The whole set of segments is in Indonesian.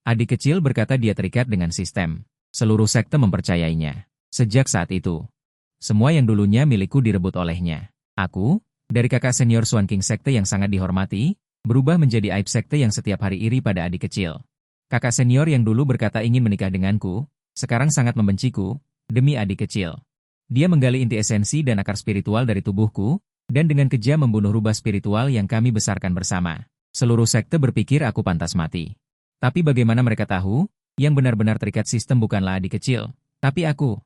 Adik kecil berkata dia terikat dengan sistem. Seluruh sekte mempercayainya. Sejak saat itu, semua yang dulunya milikku direbut olehnya. Aku, dari kakak senior Swan King sekte yang sangat dihormati, berubah menjadi aib sekte yang setiap hari iri pada adik kecil. Kakak senior yang dulu berkata ingin menikah denganku, sekarang sangat membenciku, demi adik kecil. Dia menggali inti esensi dan akar spiritual dari tubuhku, dan dengan kejam membunuh rubah spiritual yang kami besarkan bersama. Seluruh sekte berpikir aku pantas mati. Tapi bagaimana mereka tahu, yang benar-benar terikat sistem bukanlah adik kecil, tapi aku.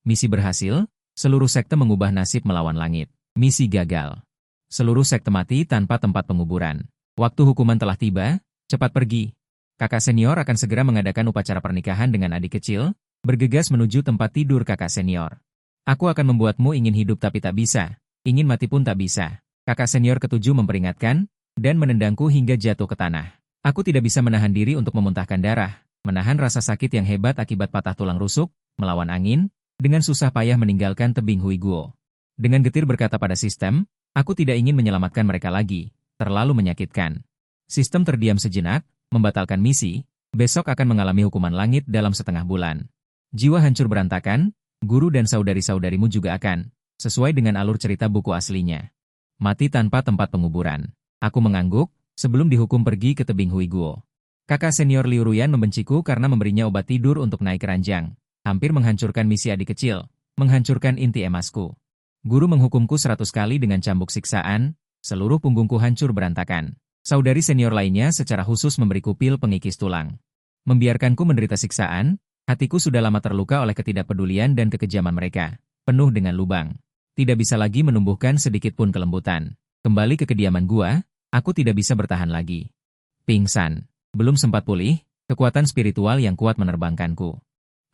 Misi berhasil, seluruh sekte mengubah nasib melawan langit. Misi gagal. Seluruh sekte mati tanpa tempat penguburan. Waktu hukuman telah tiba, cepat pergi. Kakak senior akan segera mengadakan upacara pernikahan dengan adik kecil, bergegas menuju tempat tidur kakak senior. Aku akan membuatmu ingin hidup tapi tak bisa, ingin mati pun tak bisa. Kakak senior ketujuh memperingatkan, dan menendangku hingga jatuh ke tanah. Aku tidak bisa menahan diri untuk memuntahkan darah, menahan rasa sakit yang hebat akibat patah tulang rusuk, melawan angin, dengan susah payah meninggalkan tebing Huiguo. Dengan getir berkata pada sistem, aku tidak ingin menyelamatkan mereka lagi, terlalu menyakitkan. Sistem terdiam sejenak, membatalkan misi, besok akan mengalami hukuman langit dalam setengah bulan. Jiwa hancur berantakan, guru dan saudari-saudarimu juga akan, sesuai dengan alur cerita buku aslinya. Mati tanpa tempat penguburan. Aku mengangguk, sebelum dihukum pergi ke tebing Huiguo. Kakak senior Liu Ruyan membenciku karena memberinya obat tidur untuk naik ranjang, hampir menghancurkan misi adik kecil, menghancurkan inti emasku. Guru menghukumku 100 kali dengan cambuk siksaan, seluruh punggungku hancur berantakan. Saudari senior lainnya secara khusus memberiku pil pengikis tulang. Membiarkanku menderita siksaan, hatiku sudah lama terluka oleh ketidakpedulian dan kekejaman mereka, penuh dengan lubang. Tidak bisa lagi menumbuhkan sedikit pun kelembutan. Kembali ke kediaman gua, aku tidak bisa bertahan lagi. Pingsan. Belum sempat pulih, kekuatan spiritual yang kuat menerbangkanku.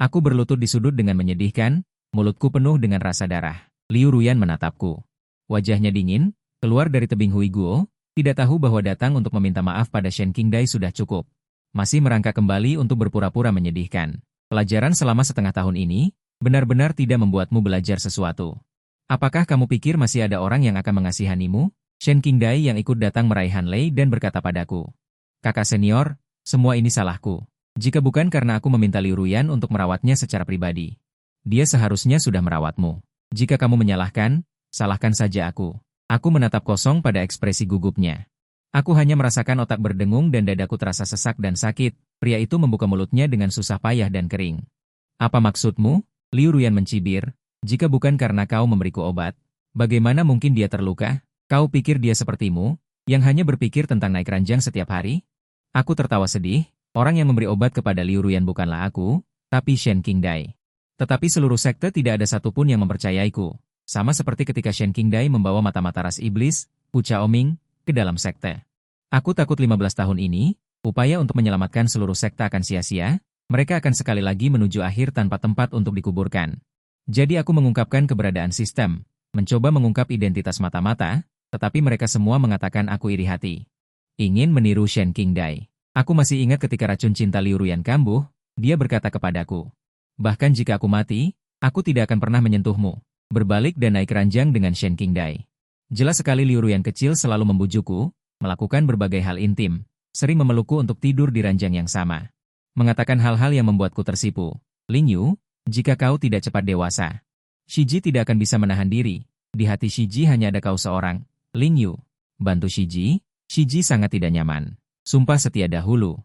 Aku berlutut di sudut dengan menyedihkan, mulutku penuh dengan rasa darah. Liu Ruyan menatapku. Wajahnya dingin, keluar dari tebing Huiguo, tidak tahu bahwa datang untuk meminta maaf pada Shen Qingdai sudah cukup. Masih merangkak kembali untuk berpura-pura menyedihkan. Pelajaran selama setengah tahun ini, benar-benar tidak membuatmu belajar sesuatu. Apakah kamu pikir masih ada orang yang akan mengasihanimu? Shen Qingdai yang ikut datang meraih Han Lei dan berkata padaku. Kakak senior, semua ini salahku. Jika bukan karena aku meminta Liu Ruyan untuk merawatnya secara pribadi. Dia seharusnya sudah merawatmu. Jika kamu menyalahkan, salahkan saja aku. Aku menatap kosong pada ekspresi gugupnya. Aku hanya merasakan otak berdengung dan dadaku terasa sesak dan sakit. Pria itu membuka mulutnya dengan susah payah dan kering. Apa maksudmu? Liu Ruyan mencibir. Jika bukan karena kau memberiku obat, bagaimana mungkin dia terluka? Kau pikir dia sepertimu, yang hanya berpikir tentang naik ranjang setiap hari? Aku tertawa sedih, orang yang memberi obat kepada Liu Ruyan bukanlah aku, tapi Shen Qingdai. Tetapi seluruh sekte tidak ada satupun yang mempercayaiku. Sama seperti ketika Shen Qingdai membawa mata-mata ras iblis, Puca Oming, ke dalam sekte. Aku takut 15 tahun ini, upaya untuk menyelamatkan seluruh sekte akan sia-sia, mereka akan sekali lagi menuju akhir tanpa tempat untuk dikuburkan. Jadi aku mengungkapkan keberadaan sistem, mencoba mengungkap identitas mata-mata, tetapi mereka semua mengatakan aku iri hati. Ingin meniru Shen Qingdai. Aku masih ingat ketika racun cinta Liu Ruyan kambuh, dia berkata kepadaku. Bahkan jika aku mati, aku tidak akan pernah menyentuhmu. Berbalik dan naik ranjang dengan Shen Qingdai. Jelas sekali Liu Ruyan kecil selalu membujukku, melakukan berbagai hal intim, sering memelukku untuk tidur di ranjang yang sama. Mengatakan hal-hal yang membuatku tersipu. Ling Yu, jika kau tidak cepat dewasa, Shiji tidak akan bisa menahan diri. Di hati Shiji hanya ada kau seorang. Ling Yu, bantu Shiji. Shiji sangat tidak nyaman. Sumpah setia dahulu.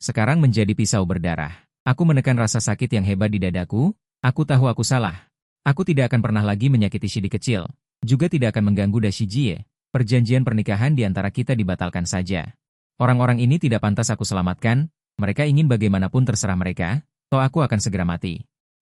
Sekarang menjadi pisau berdarah. Aku menekan rasa sakit yang hebat di dadaku. Aku tahu aku salah. Aku tidak akan pernah lagi menyakiti Shiji kecil. Juga tidak akan mengganggu Da Shijie. Perjanjian pernikahan di antara kita dibatalkan saja. Orang-orang ini tidak pantas aku selamatkan. Mereka ingin bagaimanapun terserah mereka. Toh aku akan segera mati.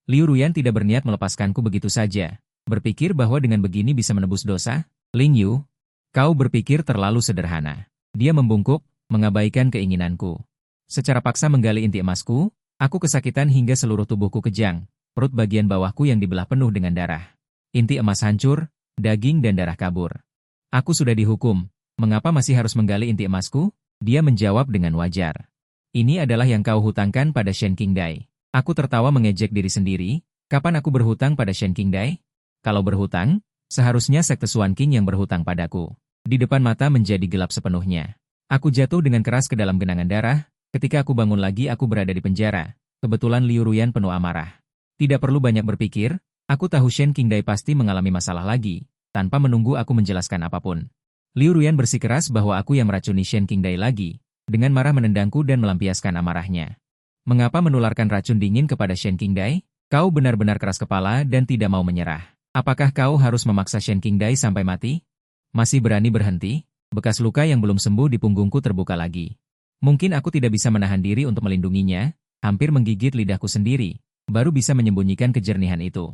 Liu Ruyan tidak berniat melepaskanku begitu saja. Berpikir bahwa dengan begini bisa menebus dosa? Ling Yu, kau berpikir terlalu sederhana. Dia membungkuk, mengabaikan keinginanku. Secara paksa menggali inti emasku, aku kesakitan hingga seluruh tubuhku kejang. Perut bagian bawahku yang dibelah penuh dengan darah. Inti emas hancur, daging dan darah kabur. Aku sudah dihukum. Mengapa masih harus menggali inti emasku? Dia menjawab dengan wajar. Ini adalah yang kau hutangkan pada Shen Qingdai. Aku tertawa mengejek diri sendiri. Kapan aku berhutang pada Shen Qingdai? Kalau berhutang, seharusnya sekte Swan King yang berhutang padaku. Di depan mata menjadi gelap sepenuhnya. Aku jatuh dengan keras ke dalam genangan darah, Ketika aku bangun lagi aku berada di penjara. Kebetulan Liu Ruyan penuh amarah. Tidak perlu banyak berpikir, aku tahu Shen Qingdai pasti mengalami masalah lagi, tanpa menunggu aku menjelaskan apapun. Liu Ruyan bersikeras bahwa aku yang meracuni Shen Qingdai lagi, dengan marah menendangku dan melampiaskan amarahnya. Mengapa menularkan racun dingin kepada Shen Qingdai? Kau benar-benar keras kepala dan tidak mau menyerah. Apakah kau harus memaksa Shen Qingdai sampai mati? Masih berani berhenti? Bekas luka yang belum sembuh di punggungku terbuka lagi. Mungkin aku tidak bisa menahan diri untuk melindunginya, hampir menggigit lidahku sendiri, baru bisa menyembunyikan kejernihan itu.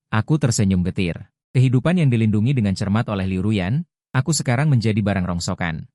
Aku tersenyum getir. Kehidupan yang dilindungi dengan cermat oleh Liu Ruyan, aku sekarang menjadi barang rongsokan.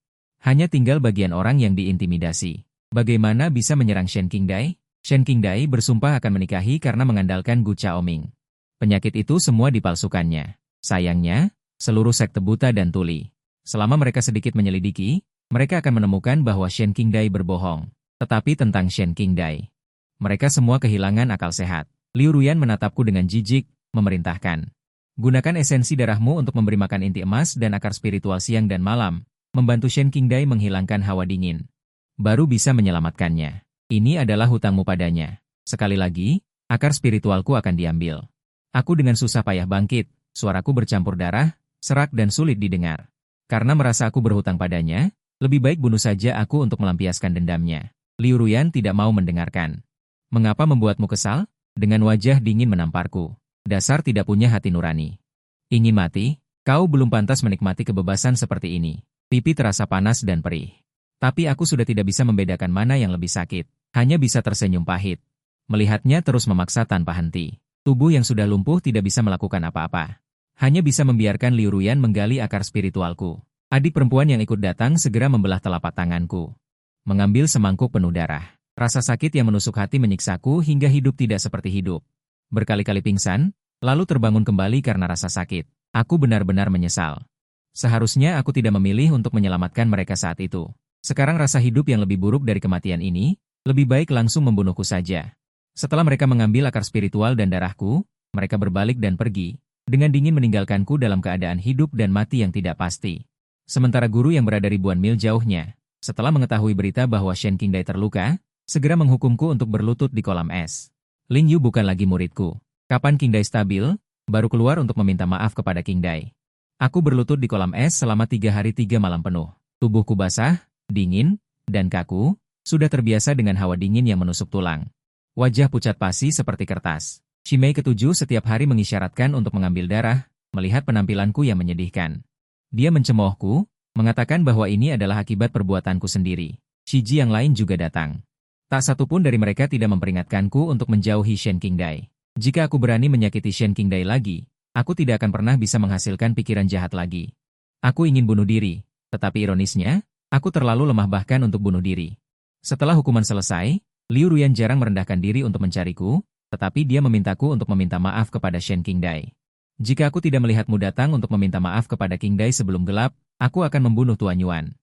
Hanya tinggal bagian orang yang diintimidasi. Bagaimana bisa menyerang Shen Qingdai? Shen Qingdai bersumpah akan menikahi karena mengandalkan Gu Chaoming. Penyakit itu semua dipalsukannya. Sayangnya, seluruh sekte buta dan tuli. Selama mereka sedikit menyelidiki, mereka akan menemukan bahwa Shen Qingdai berbohong. Tetapi tentang Shen Qingdai, mereka semua kehilangan akal sehat. Liu Ruyan menatapku dengan jijik, memerintahkan. Gunakan esensi darahmu untuk memberi makan inti emas dan akar spiritual siang dan malam, membantu Shen Qingdai menghilangkan hawa dingin. Baru bisa menyelamatkannya. Ini adalah hutangmu padanya. Sekali lagi, akar spiritualku akan diambil. Aku dengan susah payah bangkit, suaraku bercampur darah, serak dan sulit didengar. Karena merasa aku berhutang padanya, lebih baik bunuh saja aku untuk melampiaskan dendamnya. Liu Ruyan tidak mau mendengarkan. Mengapa membuatmu kesal? Dengan wajah dingin menamparku. Dasar tidak punya hati nurani. Ingin mati? Kau belum pantas menikmati kebebasan seperti ini. Pipi terasa panas dan perih. Tapi aku sudah tidak bisa membedakan mana yang lebih sakit. Hanya bisa tersenyum pahit. Melihatnya terus memaksa tanpa henti. Tubuh yang sudah lumpuh tidak bisa melakukan apa-apa. Hanya bisa membiarkan Liu Ruyan menggali akar spiritualku. Adik perempuan yang ikut datang segera membelah telapak tanganku. Mengambil semangkuk penuh darah. Rasa sakit yang menusuk hati menyiksaku hingga hidup tidak seperti hidup. Berkali-kali pingsan, lalu terbangun kembali karena rasa sakit. Aku benar-benar menyesal. Seharusnya aku tidak memilih untuk menyelamatkan mereka saat itu. Sekarang rasa hidup yang lebih buruk dari kematian ini, lebih baik langsung membunuhku saja. Setelah mereka mengambil akar spiritual dan darahku, mereka berbalik dan pergi, dengan dingin meninggalkanku dalam keadaan hidup dan mati yang tidak pasti. Sementara guru yang berada ribuan mil jauhnya, setelah mengetahui berita bahwa Shen Qingdai terluka, segera menghukumku untuk berlutut di kolam es. Ling Yu bukan lagi muridku. Kapan Qingdai stabil, baru keluar untuk meminta maaf kepada Qingdai. Aku berlutut di kolam es selama 3 hari 3 malam penuh. Tubuhku basah, dingin, dan kaku, sudah terbiasa dengan hawa dingin yang menusuk tulang. Wajah pucat pasi seperti kertas. Shimei ketujuh setiap hari mengisyaratkan untuk mengambil darah, melihat penampilanku yang menyedihkan. Dia mencemoohku, mengatakan bahwa ini adalah akibat perbuatanku sendiri. Shiji yang lain juga datang. Tak satu pun dari mereka tidak memperingatkanku untuk menjauhi Shen Qingdai. Jika aku berani menyakiti Shen Qingdai lagi, aku tidak akan pernah bisa menghasilkan pikiran jahat lagi. Aku ingin bunuh diri, tetapi ironisnya, aku terlalu lemah bahkan untuk bunuh diri. Setelah hukuman selesai, Liu Ruyan jarang merendahkan diri untuk mencariku, tetapi dia memintaku untuk meminta maaf kepada Shen Qingdai. Jika aku tidak melihatmu datang untuk meminta maaf kepada Qingdai sebelum gelap, aku akan membunuh Tuan Yuan.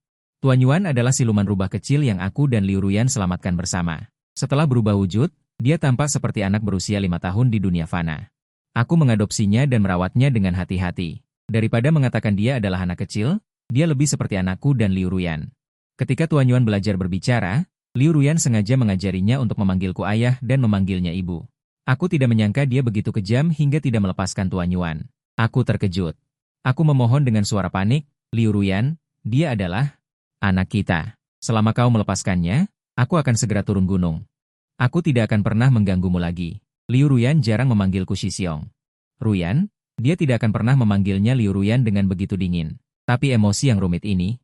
Tuan Yuan adalah siluman rubah kecil yang aku dan Liu Ruyan selamatkan bersama. Setelah berubah wujud, dia tampak seperti anak berusia 5 tahun di dunia fana. Aku mengadopsinya dan merawatnya dengan hati-hati. Daripada mengatakan dia adalah anak kecil, dia lebih seperti anakku dan Liu Ruyan. Ketika Tuan Yuan belajar berbicara, Liu Ruyan sengaja mengajarinya untuk memanggilku ayah dan memanggilnya ibu. Aku tidak menyangka dia begitu kejam hingga tidak melepaskan Tuan Yuan. Aku terkejut. Aku memohon dengan suara panik, Liu Ruyan, dia adalah anak kita. Selama kau melepaskannya, aku akan segera turun gunung. Aku tidak akan pernah mengganggumu lagi. Liu Ruyan jarang memanggilku Shisiong. Ruyan, dia tidak akan pernah memanggilnya Liu Ruyan dengan begitu dingin. Tapi emosi yang rumit ini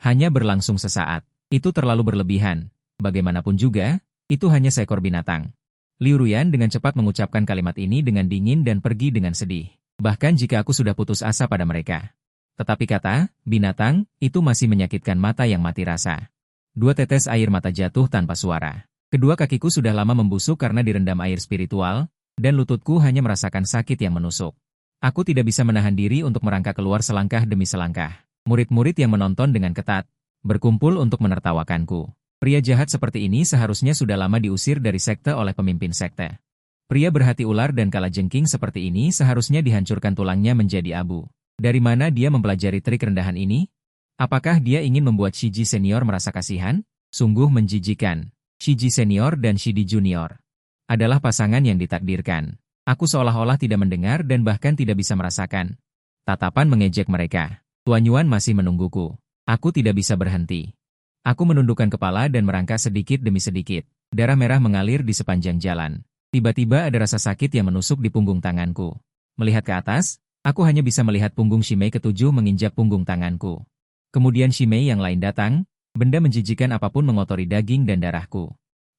hanya berlangsung sesaat. Itu terlalu berlebihan. Bagaimanapun juga, itu hanya seekor binatang. Liu Ruyan dengan cepat mengucapkan kalimat ini dengan dingin dan pergi dengan sedih. Bahkan jika aku sudah putus asa pada mereka. Tetapi kata, binatang, itu masih menyakitkan mata yang mati rasa. 2 tetes air mata jatuh tanpa suara. Kedua kakiku sudah lama membusuk karena direndam air spiritual, dan lututku hanya merasakan sakit yang menusuk. Aku tidak bisa menahan diri untuk merangkak keluar selangkah demi selangkah. Murid-murid yang menonton dengan ketat, berkumpul untuk menertawakanku. Pria jahat seperti ini seharusnya sudah lama diusir dari sekte oleh pemimpin sekte. Pria berhati ular dan kalajengking seperti ini seharusnya dihancurkan tulangnya menjadi abu. Dari mana dia mempelajari trik rendahan ini? Apakah dia ingin membuat Shiji senior merasa kasihan? Sungguh menjijikan. Shiji Senior dan Shidi Junior adalah pasangan yang ditakdirkan. Aku seolah-olah tidak mendengar dan bahkan tidak bisa merasakan tatapan mengejek mereka. Tuan Yuan masih menungguku. Aku tidak bisa berhenti. Aku menundukkan kepala dan merangkak sedikit demi sedikit. Darah merah mengalir di sepanjang jalan. Tiba-tiba ada rasa sakit yang menusuk di punggung tanganku. Melihat ke atas, aku hanya bisa melihat punggung Shimei ketujuh menginjak punggung tanganku. Kemudian Shimei yang lain datang, benda menjijikan apapun mengotori daging dan darahku.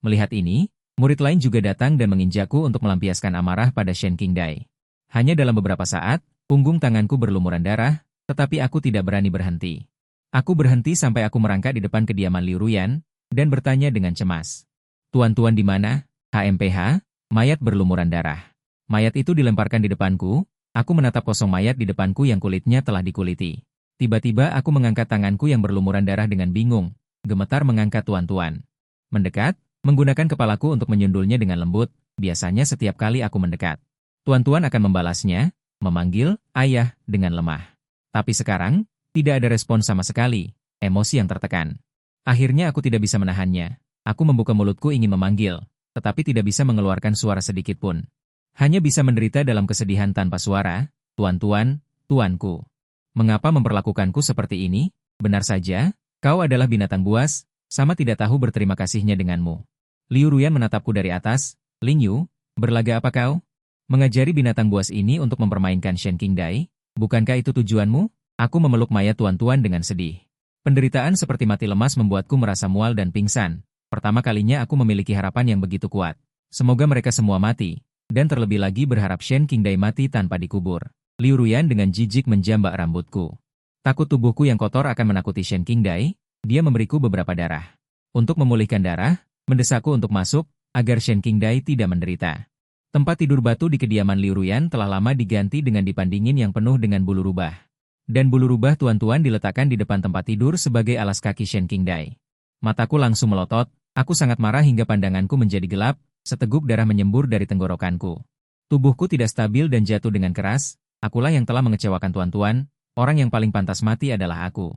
Melihat ini, murid lain juga datang dan menginjakku untuk melampiaskan amarah pada Shen Qingdai. Hanya dalam beberapa saat, punggung tanganku berlumuran darah, tetapi aku tidak berani berhenti. Aku berhenti sampai aku merangkak di depan kediaman Liu Ruyan, dan bertanya dengan cemas. Tuan-tuan di mana? HMPH, mayat berlumuran darah. Mayat itu dilemparkan di depanku, aku menatap kosong mayat di depanku yang kulitnya telah dikuliti. Tiba-tiba aku mengangkat tanganku yang berlumuran darah dengan bingung, gemetar mengangkat tuan-tuan. Mendekat, menggunakan kepalaku untuk menyundulnya dengan lembut, biasanya setiap kali aku mendekat. Tuan-tuan akan membalasnya, memanggil, ayah, dengan lemah. Tapi sekarang, tidak ada respon sama sekali, emosi yang tertekan. Akhirnya aku tidak bisa menahannya. Aku membuka mulutku ingin memanggil, tetapi tidak bisa mengeluarkan suara sedikit pun. Hanya bisa menderita dalam kesedihan tanpa suara, tuan-tuan, tuanku. Mengapa memperlakukanku seperti ini? Benar saja, kau adalah binatang buas, sama tidak tahu berterima kasihnya denganmu. Liu Ruyan menatapku dari atas, Ling Yu, berlaga apa kau? Mengajari binatang buas ini untuk mempermainkan Shen Qingdai? Bukankah itu tujuanmu? Aku memeluk mayat tuan-tuan dengan sedih. Penderitaan seperti mati lemas membuatku merasa mual dan pingsan. Pertama kalinya aku memiliki harapan yang begitu kuat. Semoga mereka semua mati, dan terlebih lagi berharap Shen Qingdai mati tanpa dikubur. Liu Ruyan dengan jijik menjambak rambutku. Takut tubuhku yang kotor akan menakuti Shen Qingdai, dia memberiku beberapa darah. Untuk memulihkan darah, mendesakku untuk masuk, agar Shen Qingdai tidak menderita. Tempat tidur batu di kediaman Liu Ruyan telah lama diganti dengan dipan dingin yang penuh dengan bulu rubah. Dan bulu rubah tuan-tuan diletakkan di depan tempat tidur sebagai alas kaki Shen Qingdai. Mataku langsung melotot, aku sangat marah hingga pandanganku menjadi gelap, seteguk darah menyembur dari tenggorokanku. Tubuhku tidak stabil dan jatuh dengan keras, akulah yang telah mengecewakan tuan-tuan, orang yang paling pantas mati adalah aku.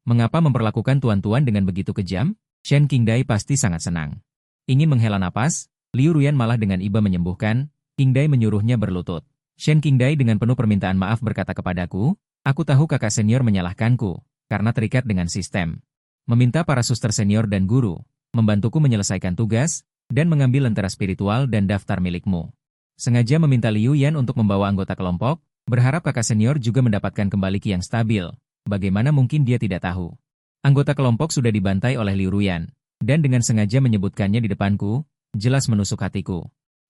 Mengapa memperlakukan tuan-tuan dengan begitu kejam? Shen Qingdai pasti sangat senang. Ingin menghela napas, Liu Ruyan malah dengan iba menyembuhkan, Qingdai menyuruhnya berlutut. Shen Qingdai dengan penuh permintaan maaf berkata kepadaku, aku tahu kakak senior menyalahkanku, karena terikat dengan sistem. Meminta para suster senior dan guru, membantuku menyelesaikan tugas, dan mengambil lentera spiritual dan daftar milikmu. Sengaja meminta Liu Yan untuk membawa anggota kelompok, berharap kakak senior juga mendapatkan kembali ki yang stabil. Bagaimana mungkin dia tidak tahu? Anggota kelompok sudah dibantai oleh Liu Ruyan, dan dengan sengaja menyebutkannya di depanku, jelas menusuk hatiku.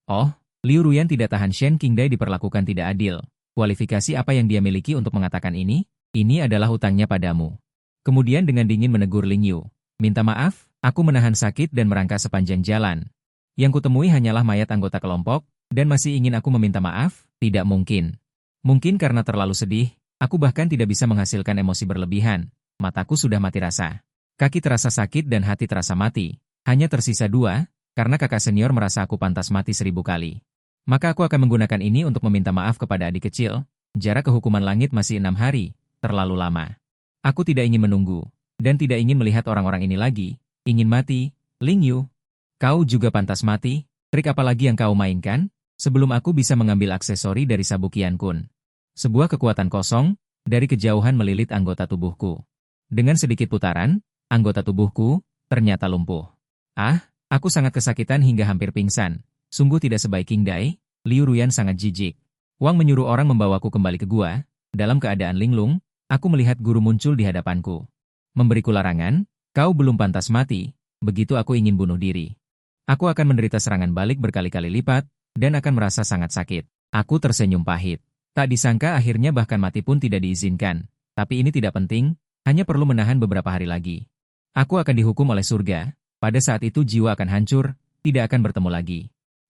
Oh, Liu Ruyan tidak tahan Shen Qingdai diperlakukan tidak adil. Kualifikasi apa yang dia miliki untuk mengatakan ini? Ini adalah hutangnya padamu. Kemudian dengan dingin menegur Ling Yu. Minta maaf, aku menahan sakit dan merangkak sepanjang jalan. Yang kutemui hanyalah mayat anggota kelompok, dan masih ingin aku meminta maaf? Tidak mungkin. Mungkin karena terlalu sedih, aku bahkan tidak bisa menghasilkan emosi berlebihan. Mataku sudah mati rasa. Kaki terasa sakit dan hati terasa mati. Hanya tersisa dua, karena kakak senior merasa aku pantas mati 1000 kali. Maka aku akan menggunakan ini untuk meminta maaf kepada adik kecil. Jarak kehukuman langit masih 6 hari, terlalu lama. Aku tidak ingin menunggu, dan tidak ingin melihat orang-orang ini lagi. Ingin mati, Ling Yu. Kau juga pantas mati, trik apa lagi yang kau mainkan? Sebelum aku bisa mengambil aksesori dari sabuk Qian Kun. Sebuah kekuatan kosong, dari kejauhan melilit anggota tubuhku. Dengan sedikit putaran, anggota tubuhku, ternyata lumpuh. Ah, aku sangat kesakitan hingga hampir pingsan. Sungguh tidak sebaik Qingdai, Liu Ruyan sangat jijik. Wang menyuruh orang membawaku kembali ke gua. Dalam keadaan linglung, aku melihat guru muncul di hadapanku. Memberiku larangan, kau belum pantas mati, begitu aku ingin bunuh diri. Aku akan menderita serangan balik berkali-kali lipat, dan akan merasa sangat sakit. Aku tersenyum pahit. Tak disangka akhirnya bahkan mati pun tidak diizinkan. Tapi ini tidak penting, hanya perlu menahan beberapa hari lagi. Aku akan dihukum oleh surga. Pada saat itu jiwa akan hancur, tidak akan bertemu lagi.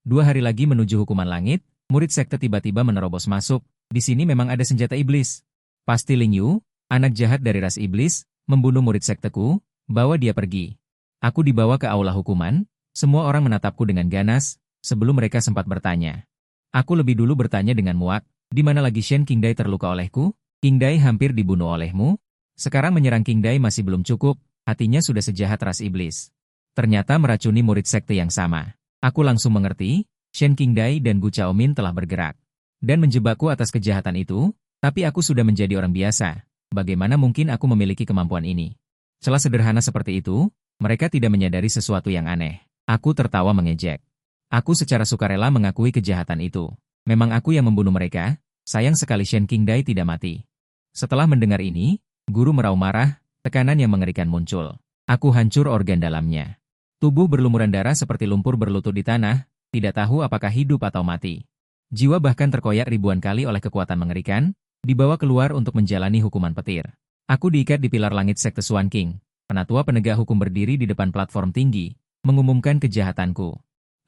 2 hari lagi menuju hukuman langit, murid sekte tiba-tiba menerobos masuk. Di sini memang ada senjata iblis. Pasti Ling Yu, anak jahat dari ras iblis, membunuh murid sekteku, bawa dia pergi. Aku dibawa ke aula hukuman, semua orang menatapku dengan ganas, sebelum mereka sempat bertanya. Aku lebih dulu bertanya dengan muak, di mana lagi Shen Qingdai terluka olehku? Qingdai hampir dibunuh olehmu? Sekarang menyerang Qingdai masih belum cukup, hatinya sudah sejahat ras iblis. Ternyata meracuni murid sekte yang sama. Aku langsung mengerti, Shen Qingdai dan Gu Chaomin telah bergerak dan menjebakku atas kejahatan itu, tapi aku sudah menjadi orang biasa. Bagaimana mungkin aku memiliki kemampuan ini? Celah sederhana seperti itu, mereka tidak menyadari sesuatu yang aneh. Aku tertawa mengejek. Aku secara sukarela mengakui kejahatan itu. Memang aku yang membunuh mereka, sayang sekali Shen Qingdai tidak mati. Setelah mendengar ini, guru merau marah, tekanan yang mengerikan muncul. Aku hancur organ dalamnya. Tubuh berlumuran darah seperti lumpur berlutut di tanah, tidak tahu apakah hidup atau mati. Jiwa bahkan terkoyak ribuan kali oleh kekuatan mengerikan, dibawa keluar untuk menjalani hukuman petir. Aku diikat di pilar langit sekte Swan King. Penatua penegak hukum berdiri di depan platform tinggi, mengumumkan kejahatanku.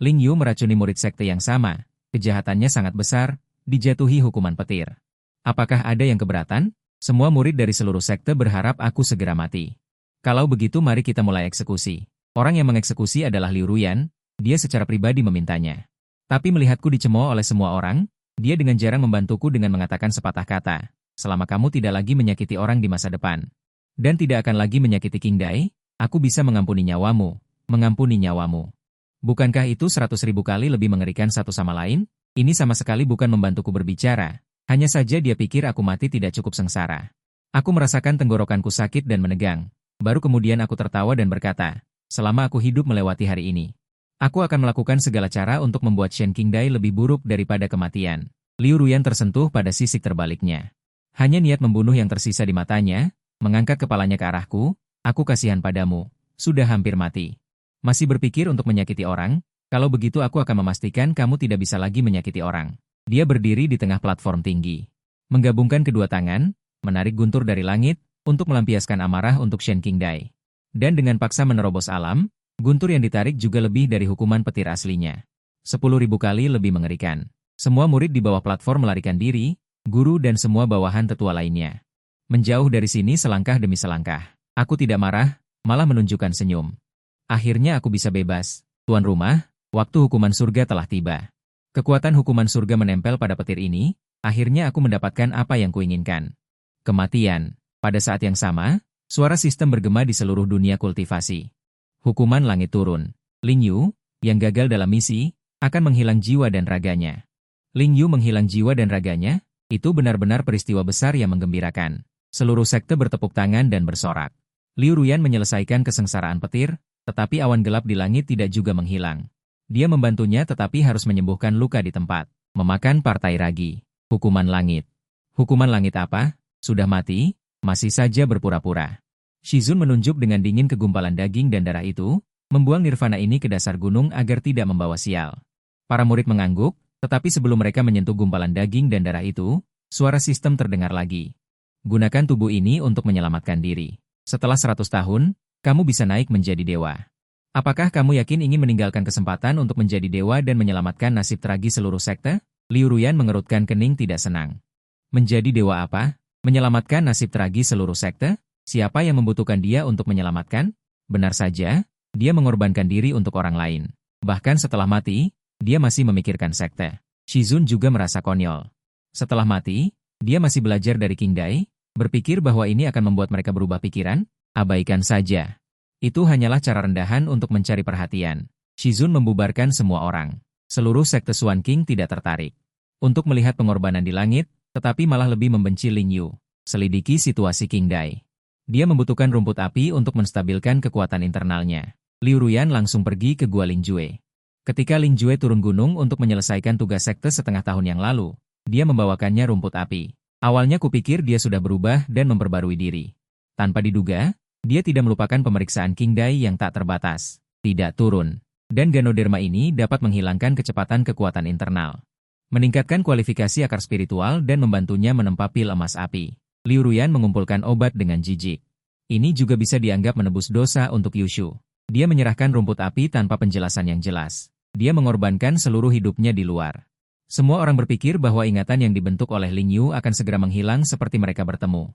Ling Yu meracuni murid sekte yang sama, kejahatannya sangat besar, dijatuhi hukuman petir. Apakah ada yang keberatan? Semua murid dari seluruh sekte berharap aku segera mati. Kalau begitu mari kita mulai eksekusi. Orang yang mengeksekusi adalah Liu Ruyan, dia secara pribadi memintanya. Tapi melihatku dicemooh oleh semua orang, dia dengan jarang membantuku dengan mengatakan sepatah kata, selama kamu tidak lagi menyakiti orang di masa depan, dan tidak akan lagi menyakiti Qingdai, aku bisa mengampuni nyawamu, mengampuni nyawamu. Bukankah itu 100.000 kali lebih mengerikan satu sama lain? Ini sama sekali bukan membantuku berbicara, hanya saja dia pikir aku mati tidak cukup sengsara. Aku merasakan tenggorokanku sakit dan menegang, baru kemudian aku tertawa dan berkata, selama aku hidup melewati hari ini, aku akan melakukan segala cara untuk membuat Shen Qingdai lebih buruk daripada kematian. Liu Ruyan tersentuh pada sisik terbaliknya. Hanya niat membunuh yang tersisa di matanya, mengangkat kepalanya ke arahku, aku kasihan padamu, sudah hampir mati. Masih berpikir untuk menyakiti orang? Kalau begitu aku akan memastikan kamu tidak bisa lagi menyakiti orang. Dia berdiri di tengah platform tinggi. Menggabungkan kedua tangan, menarik guntur dari langit, untuk melampiaskan amarah untuk Shen Qingdai. Dan dengan paksa menerobos alam, guntur yang ditarik juga lebih dari hukuman petir aslinya. 10.000 kali lebih mengerikan. Semua murid di bawah platform melarikan diri, guru dan semua bawahan tetua lainnya. Menjauh dari sini selangkah demi selangkah. Aku tidak marah, malah menunjukkan senyum. Akhirnya aku bisa bebas. Tuan rumah, waktu hukuman surga telah tiba. Kekuatan hukuman surga menempel pada petir ini, akhirnya aku mendapatkan apa yang kuinginkan. Kematian. Pada saat yang sama, suara sistem bergema di seluruh dunia kultivasi. Hukuman langit turun. Ling Yu, yang gagal dalam misi, akan menghilang jiwa dan raganya. Ling Yu menghilang jiwa dan raganya, itu benar-benar peristiwa besar yang menggembirakan. Seluruh sekte bertepuk tangan dan bersorak. Liu Ruyan menyelesaikan kesengsaraan petir, tetapi awan gelap di langit tidak juga menghilang. Dia membantunya tetapi harus menyembuhkan luka di tempat. Memakan partai ragi. Hukuman langit. Hukuman langit apa? Sudah mati? Masih saja berpura-pura. Shizun menunjuk dengan dingin ke gumpalan daging dan darah itu, membuang nirvana ini ke dasar gunung agar tidak membawa sial. Para murid mengangguk, tetapi sebelum mereka menyentuh gumpalan daging dan darah itu, suara sistem terdengar lagi. Gunakan tubuh ini untuk menyelamatkan diri. Setelah 100 tahun, kamu bisa naik menjadi dewa. Apakah kamu yakin ingin meninggalkan kesempatan untuk menjadi dewa dan menyelamatkan nasib tragis seluruh sekte? Liu Ruyan mengerutkan kening tidak senang. Menjadi dewa apa? Menyelamatkan nasib tragis seluruh sekte? Siapa yang membutuhkan dia untuk menyelamatkan? Benar saja, dia mengorbankan diri untuk orang lain. Bahkan setelah mati, dia masih memikirkan sekte. Shizun juga merasa konyol. Setelah mati, dia masih belajar dari Qingdai, berpikir bahwa ini akan membuat mereka berubah pikiran? Abaikan saja. Itu hanyalah cara rendahan untuk mencari perhatian. Shizun membubarkan semua orang. Seluruh sekte Swan King tidak tertarik untuk melihat pengorbanan di langit, tetapi malah lebih membenci Ling Yu. Selidiki situasi Qingdai. Dia membutuhkan rumput api untuk menstabilkan kekuatan internalnya. Liu Ruyan langsung pergi ke Gua Lingjue. Ketika Lingjue turun gunung untuk menyelesaikan tugas sekte setengah tahun yang lalu, dia membawakannya rumput api. Awalnya kupikir dia sudah berubah dan memperbarui diri. Tanpa diduga, dia tidak melupakan pemeriksaan Qingdai yang tak terbatas. Tidak turun. Dan Ganoderma ini dapat menghilangkan kecepatan kekuatan internal. Meningkatkan kualifikasi akar spiritual dan membantunya menempa pil emas api. Liu Ruyan mengumpulkan obat dengan jijik. Ini juga bisa dianggap menebus dosa untuk Yushu. Dia menyerahkan rumput api tanpa penjelasan yang jelas. Dia mengorbankan seluruh hidupnya di luar. Semua orang berpikir bahwa ingatan yang dibentuk oleh Ling Yu akan segera menghilang seperti mereka bertemu.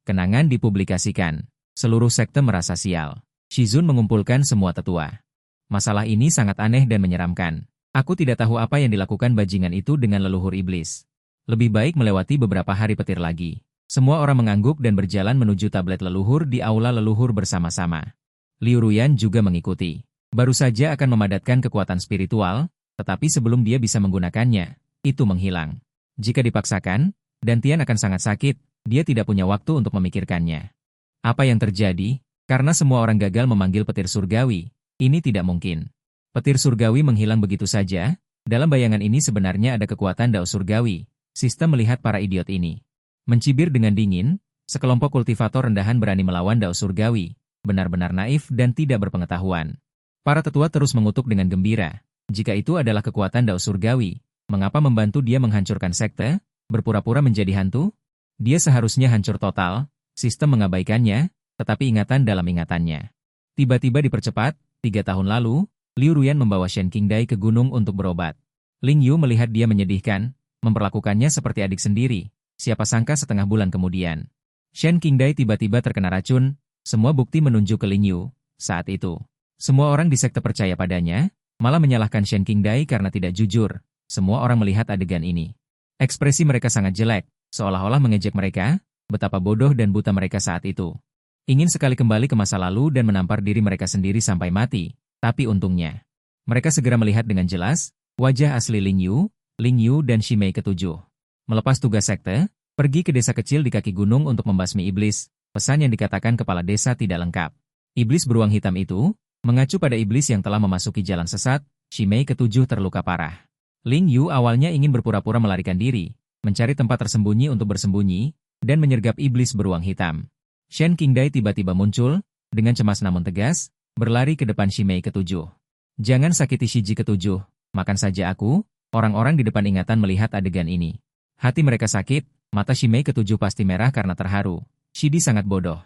Kenangan dipublikasikan. Seluruh sekte merasa sial. Shizun mengumpulkan semua tetua. Masalah ini sangat aneh dan menyeramkan. Aku tidak tahu apa yang dilakukan bajingan itu dengan leluhur iblis. Lebih baik melewati beberapa hari petir lagi. Semua orang mengangguk dan berjalan menuju tablet leluhur di aula leluhur bersama-sama. Liu Ruyan juga mengikuti. Baru saja akan memadatkan kekuatan spiritual, tetapi sebelum dia bisa menggunakannya, itu menghilang. Jika dipaksakan, Dantian akan sangat sakit, dia tidak punya waktu untuk memikirkannya. Apa yang terjadi? Karena semua orang gagal memanggil petir surgawi, ini tidak mungkin. Petir surgawi menghilang begitu saja, dalam bayangan ini sebenarnya ada kekuatan dao surgawi. Sistem melihat para idiot ini. Mencibir dengan dingin, sekelompok kultivator rendahan berani melawan dao surgawi, benar-benar naif dan tidak berpengetahuan. Para tetua terus mengutuk dengan gembira. Jika itu adalah kekuatan dao surgawi, mengapa membantu dia menghancurkan sekte, berpura-pura menjadi hantu? Dia seharusnya hancur total, sistem mengabaikannya, tetapi ingatan dalam ingatannya. Tiba-tiba dipercepat, 3 tahun lalu, Liu Ruyan membawa Shen Qingdai ke gunung untuk berobat. Ling Yu melihat dia menyedihkan, memperlakukannya seperti adik sendiri, siapa sangka setengah bulan kemudian. Shen Qingdai tiba-tiba terkena racun, semua bukti menunjuk ke Ling Yu. Saat itu, semua orang di sekte percaya padanya, malah menyalahkan Shen Qingdai karena tidak jujur. Semua orang melihat adegan ini. Ekspresi mereka sangat jelek, seolah-olah mengejek mereka, betapa bodoh dan buta mereka saat itu. Ingin sekali kembali ke masa lalu dan menampar diri mereka sendiri sampai mati, tapi untungnya. Mereka segera melihat dengan jelas, wajah asli Ling Yu dan Shimei ketujuh. Melepas tugas sekte, pergi ke desa kecil di kaki gunung untuk membasmi iblis, pesan yang dikatakan kepala desa tidak lengkap. Iblis beruang hitam itu, mengacu pada iblis yang telah memasuki jalan sesat, Shimei ketujuh terluka parah. Ling Yu awalnya ingin berpura-pura melarikan diri, mencari tempat tersembunyi untuk bersembunyi, dan menyergap iblis beruang hitam. Shen Qingdai tiba-tiba muncul, dengan cemas namun tegas, berlari ke depan Shimei ketujuh. Jangan sakiti Shiji ketujuh, makan saja aku. Orang-orang di depan ingatan melihat adegan ini. Hati mereka sakit, mata Shimei ketujuh pasti merah karena terharu. Shidi sangat bodoh.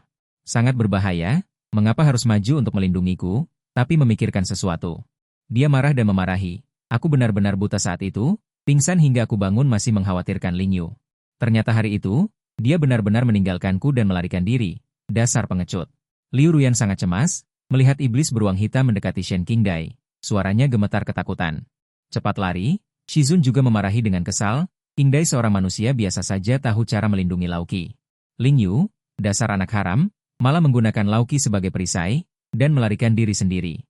Sangat berbahaya, mengapa harus maju untuk melindungiku, tapi memikirkan sesuatu. Dia marah dan memarahi. Aku benar-benar buta saat itu, pingsan hingga aku bangun masih mengkhawatirkan Ling Yu. Ternyata hari itu, dia benar-benar meninggalkanku dan melarikan diri. Dasar pengecut. Liu Ruyan sangat cemas, melihat iblis beruang hitam mendekati Shen Qingdai. Suaranya gemetar ketakutan. Cepat lari. Shizun juga memarahi dengan kesal, Qingdai seorang manusia biasa saja tahu cara melindungi Lauki. Ling Yu, dasar anak haram, malah menggunakan Lauki sebagai perisai, dan melarikan diri sendiri.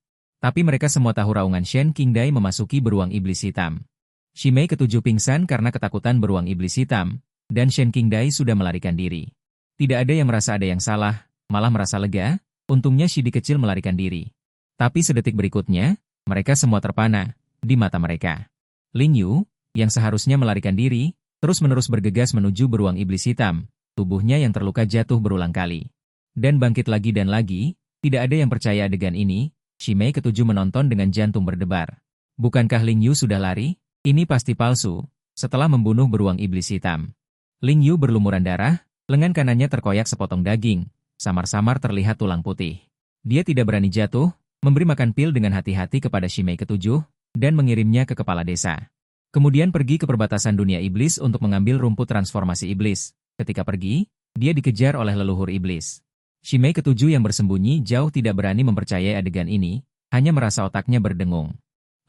Tapi mereka semua tahu raungan Shen Qingdai memasuki beruang iblis hitam. Shimei ketujuh pingsan karena ketakutan beruang iblis hitam, dan Shen Qingdai sudah melarikan diri. Tidak ada yang merasa ada yang salah, malah merasa lega, untungnya Shidi kecil melarikan diri. Tapi sedetik berikutnya, mereka semua terpana, di mata mereka. Ling Yu, yang seharusnya melarikan diri, terus-menerus bergegas menuju beruang iblis hitam, tubuhnya yang terluka jatuh berulang kali. Dan bangkit lagi dan lagi, tidak ada yang percaya adegan ini, Shimei ketujuh menonton dengan jantung berdebar. Bukankah Ling Yu sudah lari? Ini pasti palsu, setelah membunuh beruang iblis hitam. Ling Yu berlumuran darah, lengan kanannya terkoyak sepotong daging, samar-samar terlihat tulang putih. Dia tidak berani jatuh, memberi makan pil dengan hati-hati kepada Shimei ketujuh, dan mengirimnya ke kepala desa. Kemudian pergi ke perbatasan dunia iblis untuk mengambil rumput transformasi iblis. Ketika pergi, dia dikejar oleh leluhur iblis. Shimei ketujuh yang bersembunyi jauh tidak berani mempercayai adegan ini, hanya merasa otaknya berdengung.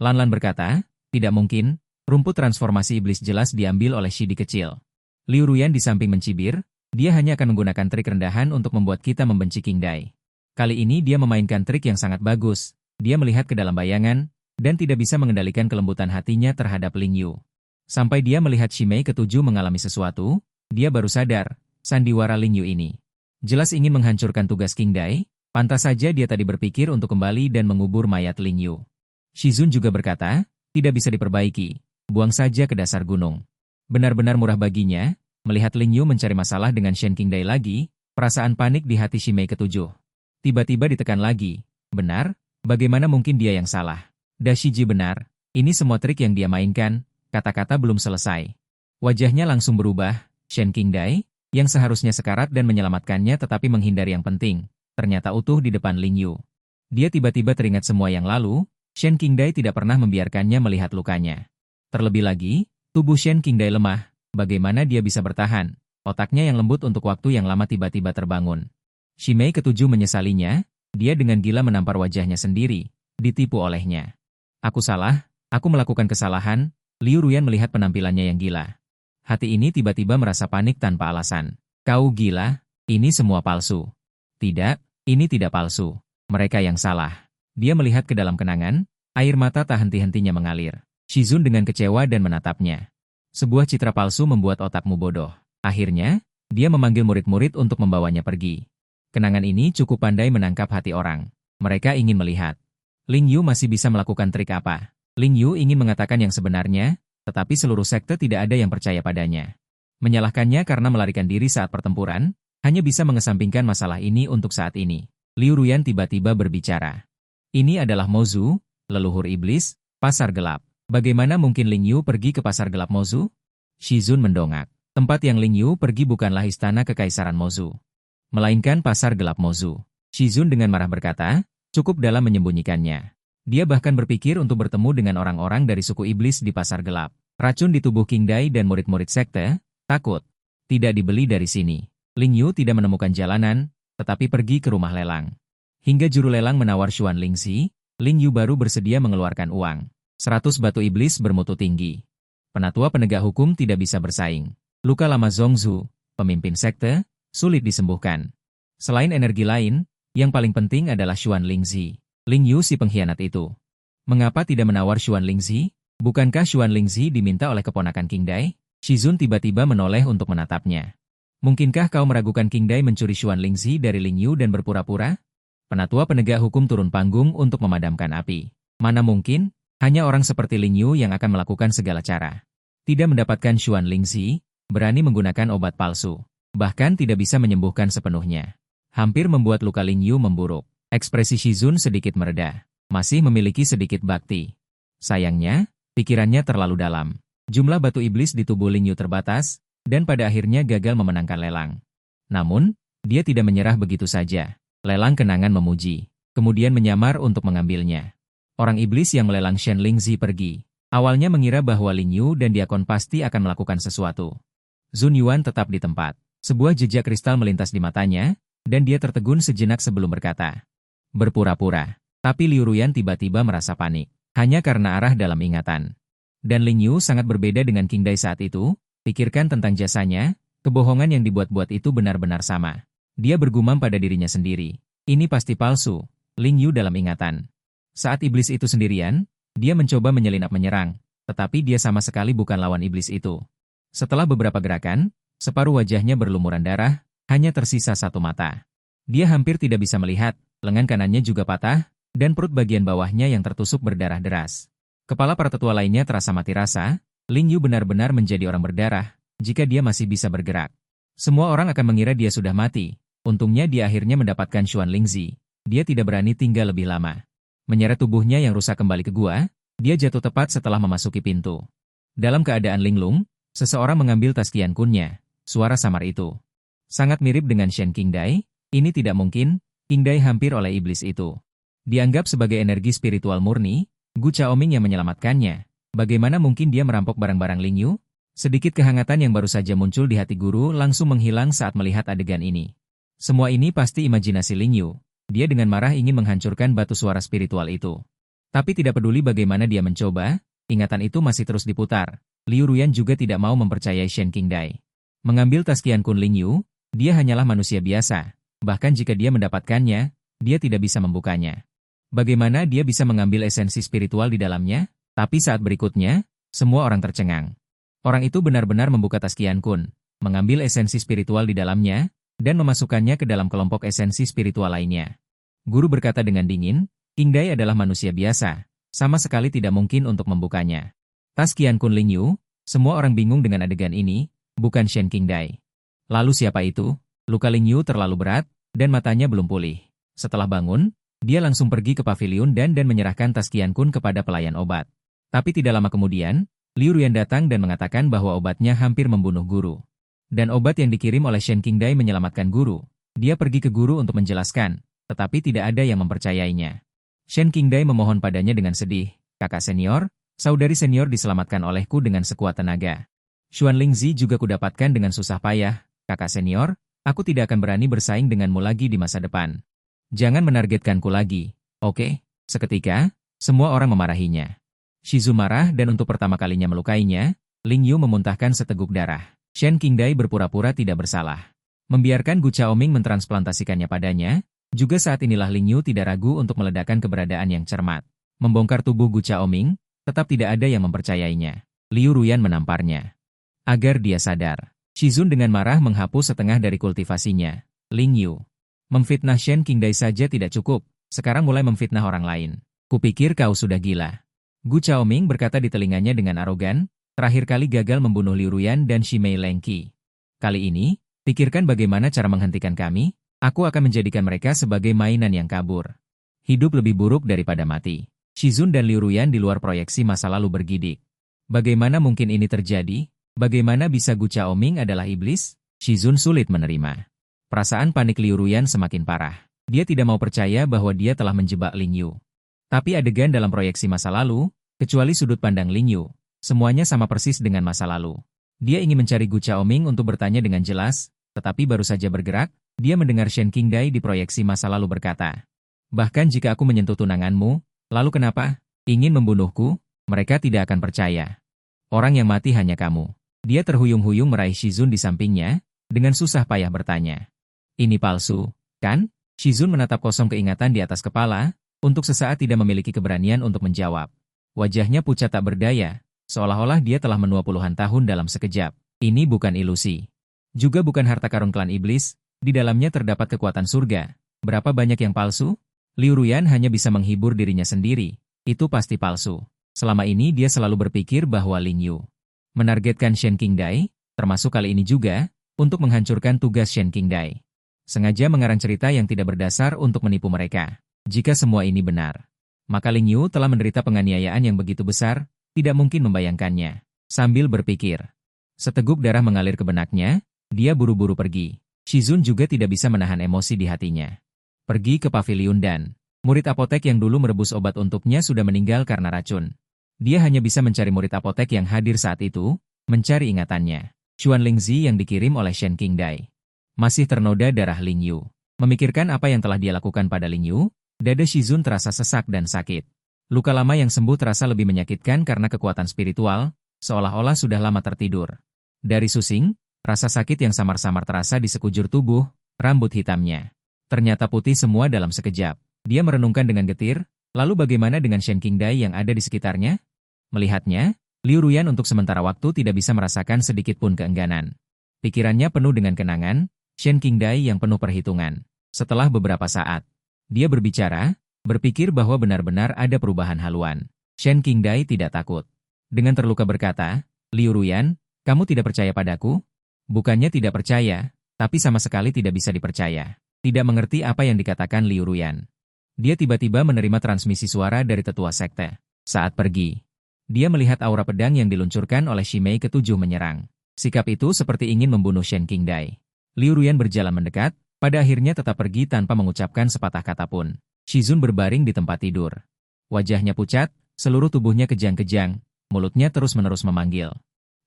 Lan berkata, tidak mungkin, rumput transformasi iblis jelas diambil oleh Shidi kecil. Liu Ruyan di samping mencibir, dia hanya akan menggunakan trik rendahan untuk membuat kita membenci Qingdai. Kali ini dia memainkan trik yang sangat bagus, dia melihat ke dalam bayangan, dan tidak bisa mengendalikan kelembutan hatinya terhadap Ling Yu. Sampai dia melihat Shimei ketujuh mengalami sesuatu, dia baru sadar, sandiwara Ling Yu ini jelas ingin menghancurkan tugas Qingdai, pantas saja dia tadi berpikir untuk kembali dan mengubur mayat Ling Yu. Shizun juga berkata, tidak bisa diperbaiki, buang saja ke dasar gunung. Benar-benar murah baginya, melihat Ling Yu mencari masalah dengan Shen Qingdai lagi, perasaan panik di hati Shimei ketujuh. Tiba-tiba ditekan lagi, benar, bagaimana mungkin dia yang salah? Dashiji benar, ini semua trik yang dia mainkan, kata-kata belum selesai. Wajahnya langsung berubah, Shen Qingdai, yang seharusnya sekarat dan menyelamatkannya tetapi menghindari yang penting, ternyata utuh di depan Ling Yu. Dia tiba-tiba teringat semua yang lalu, Shen Qingdai tidak pernah membiarkannya melihat lukanya. Terlebih lagi, tubuh Shen Qingdai lemah, bagaimana dia bisa bertahan, otaknya yang lembut untuk waktu yang lama tiba-tiba terbangun. Shimei ketujuh menyesalinya, dia dengan gila menampar wajahnya sendiri, ditipu olehnya. Aku salah, aku melakukan kesalahan, Liu Ruyan melihat penampilannya yang gila. Hati ini tiba-tiba merasa panik tanpa alasan. Kau gila, ini semua palsu. Tidak, ini tidak palsu. Mereka yang salah. Dia melihat ke dalam kenangan, air mata tak henti-hentinya mengalir. Shizun dengan kecewa dan menatapnya. Sebuah citra palsu membuat otakmu bodoh. Akhirnya, dia memanggil murid-murid untuk membawanya pergi. Kenangan ini cukup pandai menangkap hati orang. Mereka ingin melihat. Ling Yu masih bisa melakukan trik apa? Ling Yu ingin mengatakan yang sebenarnya, tetapi seluruh sekte tidak ada yang percaya padanya. Menyalahkannya karena melarikan diri saat pertempuran, hanya bisa mengesampingkan masalah ini untuk saat ini. Liu Ruyan tiba-tiba berbicara. Ini adalah Mozu, leluhur iblis, pasar gelap. Bagaimana mungkin Ling Yu pergi ke pasar gelap Mozu? Shizun mendongak. Tempat yang Ling Yu pergi bukanlah istana kekaisaran Mozu, melainkan pasar gelap Mozu. Shizun dengan marah berkata, cukup dalam menyembunyikannya. Dia bahkan berpikir untuk bertemu dengan orang-orang dari suku iblis di pasar gelap. Racun di tubuh King Dai dan murid-murid sekte, takut. Tidak dibeli dari sini. Ling Yu tidak menemukan jalanan, tetapi pergi ke rumah lelang. Hingga juru lelang menawar Xuan Lingxi, Ling Yu baru bersedia mengeluarkan uang. 100 batu iblis bermutu tinggi. Penatua penegak hukum tidak bisa bersaing. Luka lama Zhongzhu, pemimpin sekte, sulit disembuhkan. Selain energi lain, yang paling penting adalah Xuan Lingxi. Ling Yu si pengkhianat itu. Mengapa tidak menawar Xuan Lingxi? Bukankah Xuan Lingxi diminta oleh keponakan King Dai? Shizun tiba-tiba menoleh untuk menatapnya. Mungkinkah kau meragukan King Dai mencuri Xuan Lingxi dari Ling Yu dan berpura-pura? Penatua penegak hukum turun panggung untuk memadamkan api. Mana mungkin? Hanya orang seperti Ling Yu yang akan melakukan segala cara. Tidak mendapatkan Xuan Lingxi, berani menggunakan obat palsu. Bahkan tidak bisa menyembuhkan sepenuhnya. Hampir membuat luka Ling Yu memburuk. Ekspresi Shizun sedikit mereda. Masih memiliki sedikit bakti. Sayangnya, pikirannya terlalu dalam. Jumlah batu iblis di tubuh Ling Yu terbatas, dan pada akhirnya gagal memenangkan lelang. Namun, dia tidak menyerah begitu saja. Lelang kenangan memuji, kemudian menyamar untuk mengambilnya. Orang iblis yang melelang Shen Lingzi pergi. Awalnya mengira bahwa Ling Yu dan Diakon pasti akan melakukan sesuatu. Zun Yuan tetap di tempat. Sebuah jejak kristal melintas di matanya, dan dia tertegun sejenak sebelum berkata. Berpura-pura. Tapi Liu Ruyan tiba-tiba merasa panik. Hanya karena arah dalam ingatan. Dan Ling Yu sangat berbeda dengan King Dai saat itu. Pikirkan tentang jasanya, kebohongan yang dibuat-buat itu benar-benar sama. Dia bergumam pada dirinya sendiri. Ini pasti palsu. Ling Yu dalam ingatan. Saat iblis itu sendirian, dia mencoba menyelinap menyerang, tetapi dia sama sekali bukan lawan iblis itu. Setelah beberapa gerakan, separuh wajahnya berlumuran darah, hanya tersisa satu mata. Dia hampir tidak bisa melihat, lengan kanannya juga patah, dan perut bagian bawahnya yang tertusuk berdarah deras. Kepala para tetua lainnya terasa mati rasa. Ling Yu benar-benar menjadi orang berdarah, jika dia masih bisa bergerak. Semua orang akan mengira dia sudah mati. Untungnya dia akhirnya mendapatkan Xuan Lingxi. Dia tidak berani tinggal lebih lama. Menyeret tubuhnya yang rusak kembali ke gua, dia jatuh tepat setelah memasuki pintu. Dalam keadaan linglung, seseorang mengambil tas Qian Kunnya. Suara samar itu sangat mirip dengan Shen King Dai. Ini tidak mungkin, King Dai hampir oleh iblis itu. Dianggap sebagai energi spiritual murni, Gu Chaoming yang menyelamatkannya. Bagaimana mungkin dia merampok barang-barang Ling Yu? Sedikit kehangatan yang baru saja muncul di hati guru langsung menghilang saat melihat adegan ini. Semua ini pasti imajinasi Ling Yu. Dia dengan marah ingin menghancurkan batu suara spiritual itu. Tapi tidak peduli bagaimana dia mencoba, ingatan itu masih terus diputar. Liu Ruyan juga tidak mau mempercayai Shen King Dai. Mengambil tas Qian Kun Ling Yu, dia hanyalah manusia biasa. Bahkan jika dia mendapatkannya, dia tidak bisa membukanya. Bagaimana dia bisa mengambil esensi spiritual di dalamnya? Tapi saat berikutnya, semua orang tercengang. Orang itu benar-benar membuka tas Qian Kun, mengambil esensi spiritual di dalamnya, dan memasukkannya ke dalam kelompok esensi spiritual lainnya. Guru berkata dengan dingin, King Dai adalah manusia biasa, sama sekali tidak mungkin untuk membukanya. Tas Qian Kun Ling Yu, semua orang bingung dengan adegan ini, bukan Shen King Dai. Lalu siapa itu? Luka Ling Yu terlalu berat, dan matanya belum pulih. Setelah bangun, dia langsung pergi ke pavilion dan menyerahkan tas Qian Kun kepada pelayan obat. Tapi tidak lama kemudian, Liu Ruyan datang dan mengatakan bahwa obatnya hampir membunuh guru. Dan obat yang dikirim oleh Shen King Dai menyelamatkan guru. Dia pergi ke guru untuk menjelaskan, tetapi tidak ada yang mempercayainya. Shen King Dai memohon padanya dengan sedih, kakak senior, saudari senior diselamatkan olehku dengan sekuat tenaga. Xuan Lingzi juga kudapatkan dengan susah payah, kakak senior, aku tidak akan berani bersaing denganmu lagi di masa depan. Jangan menargetkanku lagi, oke? Seketika, semua orang memarahinya. Shizu marah dan untuk pertama kalinya melukainya, Ling Yu memuntahkan seteguk darah. Shen King Dai berpura-pura tidak bersalah. Membiarkan Gu Chaoming mentransplantasikannya padanya, Juga saat inilah Ling Yu tidak ragu untuk meledakkan keberadaan yang cermat. Membongkar tubuh Gu Chaoming, tetap tidak ada yang mempercayainya. Liu Ruyan menamparnya. Agar dia sadar. Shizun dengan marah menghapus setengah dari kultivasinya. Ling Yu. Memfitnah Shen Qingdai saja tidak cukup, sekarang mulai memfitnah orang lain. Kupikir kau sudah gila. Gu Chaoming berkata di telinganya dengan arogan, terakhir kali gagal membunuh Liu Ruyan dan Shimei Lengqi. Kali ini, pikirkan bagaimana cara menghentikan kami, aku akan menjadikan mereka sebagai mainan yang kabur. Hidup lebih buruk daripada mati. Shizun dan Liu Ruyan di luar proyeksi masa lalu bergidik. Bagaimana mungkin ini terjadi? Bagaimana bisa Gu Chaoming adalah iblis? Shizun sulit menerima. Perasaan panik Liu Ruyan semakin parah. Dia tidak mau percaya bahwa dia telah menjebak Ling Yu. Tapi adegan dalam proyeksi masa lalu, kecuali sudut pandang Ling Yu, semuanya sama persis dengan masa lalu. Dia ingin mencari Gu Chaoming untuk bertanya dengan jelas, tetapi baru saja bergerak, dia mendengar Shen Qingdai di proyeksi masa lalu berkata, bahkan jika aku menyentuh tunanganmu, lalu kenapa? Ingin membunuhku? Mereka tidak akan percaya. Orang yang mati hanya kamu. Dia terhuyung-huyung meraih Shizun di sampingnya, dengan susah payah bertanya. Ini palsu, kan? Shizun menatap kosong keingatan di atas kepala, untuk sesaat tidak memiliki keberanian untuk menjawab. Wajahnya pucat tak berdaya, seolah-olah dia telah menua puluhan tahun dalam sekejap. Ini bukan ilusi. Juga bukan harta karun klan iblis, di dalamnya terdapat kekuatan surga. Berapa banyak yang palsu? Liu Ruyan hanya bisa menghibur dirinya sendiri. Itu pasti palsu. Selama ini dia selalu berpikir bahwa Ling Yu menargetkan Shen Qingdai, termasuk kali ini juga, untuk menghancurkan tugas Shen Qingdai. Sengaja mengarang cerita yang tidak berdasar untuk menipu mereka. Jika semua ini benar, maka Ling Yu telah menderita penganiayaan yang begitu besar, tidak mungkin membayangkannya. Sambil berpikir, seteguk darah mengalir ke benaknya, dia buru-buru pergi. Shizun juga tidak bisa menahan emosi di hatinya. Pergi ke paviliun dan murid apotek yang dulu merebus obat untuknya sudah meninggal karena racun. Dia hanya bisa mencari murid apotek yang hadir saat itu, mencari ingatannya. Xuan Lingzi yang dikirim oleh Shen Qingdai. Masih ternoda darah Ling Yu. Memikirkan apa yang telah dia lakukan pada Ling Yu, dada Shizun terasa sesak dan sakit. Luka lama yang sembuh terasa lebih menyakitkan karena kekuatan spiritual, seolah-olah sudah lama tertidur. Dari susing, rasa sakit yang samar-samar terasa di sekujur tubuh, rambut hitamnya. Ternyata putih semua dalam sekejap. Dia merenungkan dengan getir, lalu bagaimana dengan Shen Qingdai yang ada di sekitarnya? Melihatnya, Liu Ruyan untuk sementara waktu tidak bisa merasakan sedikit pun keengganan. Pikirannya penuh dengan kenangan, Shen Qingdai yang penuh perhitungan. Setelah beberapa saat, dia berbicara, berpikir bahwa benar-benar ada perubahan haluan. Shen Qingdai tidak takut. Dengan terluka berkata, Liu Ruyan, kamu tidak percaya padaku? Bukannya tidak percaya, tapi sama sekali tidak bisa dipercaya. Tidak mengerti apa yang dikatakan Liu Ruyan. Dia tiba-tiba menerima transmisi suara dari tetua sekte. Saat pergi, dia melihat aura pedang yang diluncurkan oleh Shimei ketujuh menyerang. Sikap itu seperti ingin membunuh Shen Qingdai. Liu Ruyan berjalan mendekat, pada akhirnya tetap pergi tanpa mengucapkan sepatah kata pun. Shizun berbaring di tempat tidur. Wajahnya pucat, seluruh tubuhnya kejang-kejang, mulutnya terus-menerus memanggil.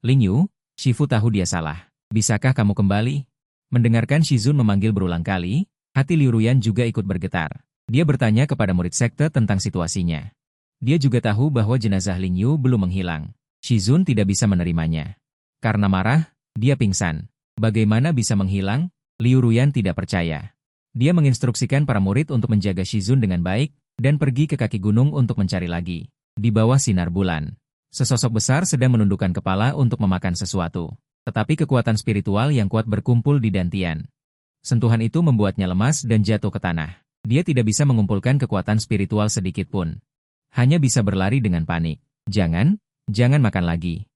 Ling Yu, Shifu tahu dia salah. Bisakah kamu kembali? Mendengarkan Shizun memanggil berulang kali, hati Liu Ruyan juga ikut bergetar. Dia bertanya kepada murid sekte tentang situasinya. Dia juga tahu bahwa jenazah Ling Yu belum menghilang. Shizun tidak bisa menerimanya. Karena marah, dia pingsan. Bagaimana bisa menghilang? Liu Ruyan tidak percaya. Dia menginstruksikan para murid untuk menjaga Shizun dengan baik, dan pergi ke kaki gunung untuk mencari lagi. Di bawah sinar bulan, sesosok besar sedang menundukkan kepala untuk memakan sesuatu. Tetapi kekuatan spiritual yang kuat berkumpul di dantian. Sentuhan itu membuatnya lemas dan jatuh ke tanah. Dia tidak bisa mengumpulkan kekuatan spiritual sedikit pun. Hanya bisa berlari dengan panik. Jangan makan lagi.